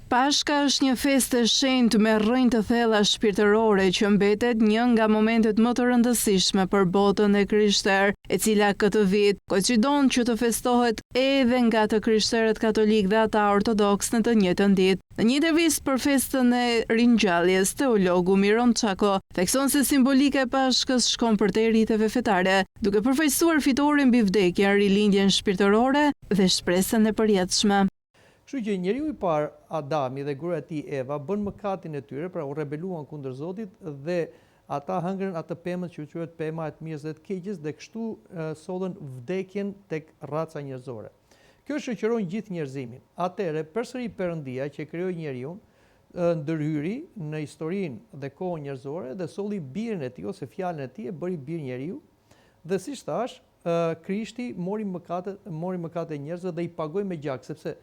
Pashka është një festë e shenjtë me rrënjë të thella shpirtërore që mbetet një nga momentet më të rëndësishme për botën e krishterë, e cila këtë vit koincidon që të festohet edhe nga të krishterët katolik dhe ata ortodoks në të njëjtën ditë. Në një intervistë për festën e ringjalljes, teologu Miron Çako thekson se simbolika e Pashkës shkon përtej riteve fetare, duke përfaqësuar fitoren mbi vdekjen, rilindjen shpirtërore dhe shpresën e përjetshme. Kështu që njeriu i parë Adami dhe gruaja e tij Eva bën mëkatin e tyre, pra u rebeluan kundër Zotit dhe ata hëngrën atë pemën që quhet pema e të mirës dhe të keqes dhe kështu sollën vdekjen tek raca njerëzore. Kjo shoqëron gjithë njerëzimin. Atëherë përsëri Perëndia që krijoi njeriu ndërhyri në historinë dhe kohën njerëzore dhe solli birin e tij ose fjalën e tij e bëri bir njeriu dhe siç thash, Krishti mori mëkatet e njerëzve dhe i pagoi me gjak, sepse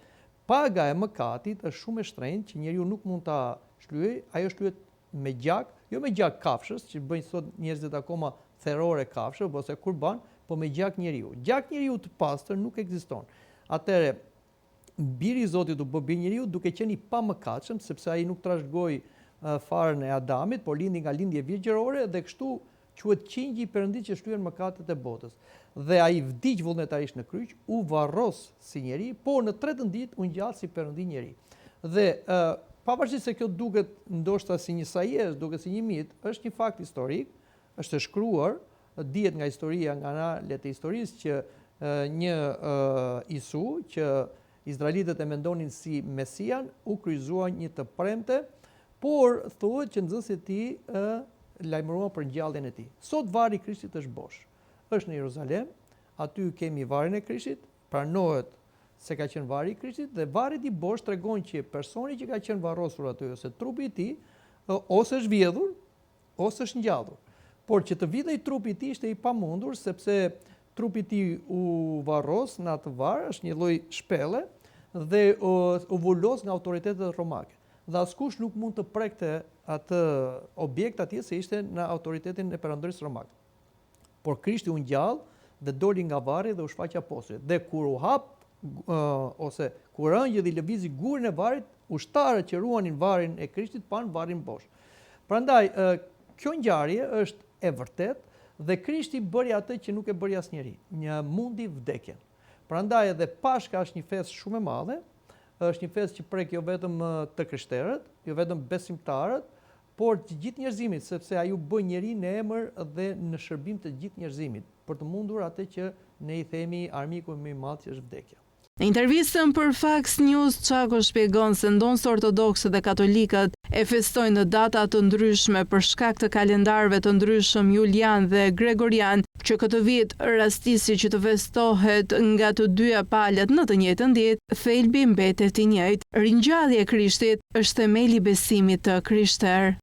paga e mëkatit është shumë e shtrenjtë që njeriu nuk mund ta shlyejë, ajo shlyhet me gjak, jo me gjak kafshës, që bëjnë sot njerëzit akoma therrore kafshë ose kurban, po me gjak njeriu. Gjak njeriu të pastër nuk ekziston. Atëherë, biri i Zotit u bë bir njeriu duke qenë i pamëkatshëm, sepse ai nuk trashëgoi farën e Adamit, por lindi nga lindje virgjërore dhe kështu quhet qingji i Perëndisë që shlyen mëkatet e botës. Dhe ai vdiq vullnetarisht në kryq, u varros si njeri, por në tretën ditë u ngjall si Perëndi njeri. Dhe pavarësisht se kjo duket ndoshta si një sajes, duket si një mit, është një fakt historik, është e shkruar, dihet nga historia, nga analet e historisë që një Isu që izraelitët e mendonin si Mesian, u kryqëzua një të premte, por thuhet që nxënësit e tij lajmëruan për ngjalljen e tij. Sot varri i Krishtit është bosh. Është në Jeruzalem, aty kemi varrin e Krishtit, pranohet se ka qenë varri i Krishtit dhe varri i bosh tregon që personi që ka qenë varrosur aty ose trupi i tij ose është vjedhur ose është ngjallur. Por që të vidhej trupi i tij ishte i pamundur sepse trupi i tij u varros në atë var, është një lloj shpelle dhe u vulos nga autoritetet romake. Dhe askush nuk mund të prekte atë objekt atje se ishte në autoritetin e perandorisë romake. Por Krishti u ngjall dhe doli nga varri dhe u shfaq apostujve. Dhe kur u hap ose kur ëngjëlli lëvizi gurin e varrit, ushtarët që ruanin varrin e Krishtit pan varrin bosh. Prandaj kjo ngjarje është e vërtetë dhe Krishti bëri atë që nuk e bëri asnjëri, një mundi vdekjen. Prandaj edhe Pashka është një festë shumë e madhe, është një festë që prek jo vetëm të krishterët, jo vetëm besimtarët, por të gjithë njerëzimit, sepse ai u bë njeri në emër dhe në shërbim të gjithë njerëzimit, për të mundur atë që ne i themi armiku më i madh që është vdekja. Në intervistën për Fox News, Çako shpjegon se ndonë ortodoksët dhe katolikët e festojnë në data të ndryshme për shkak të kalendarëve të ndryshëm julian dhe gregorian, që këtë vit rastisi që të festohet nga të dyja palët në të njëjtën ditë, thelbi mbetet i njëjtë. Ringjallja e Krishtit është themeli i besimit të krishterë.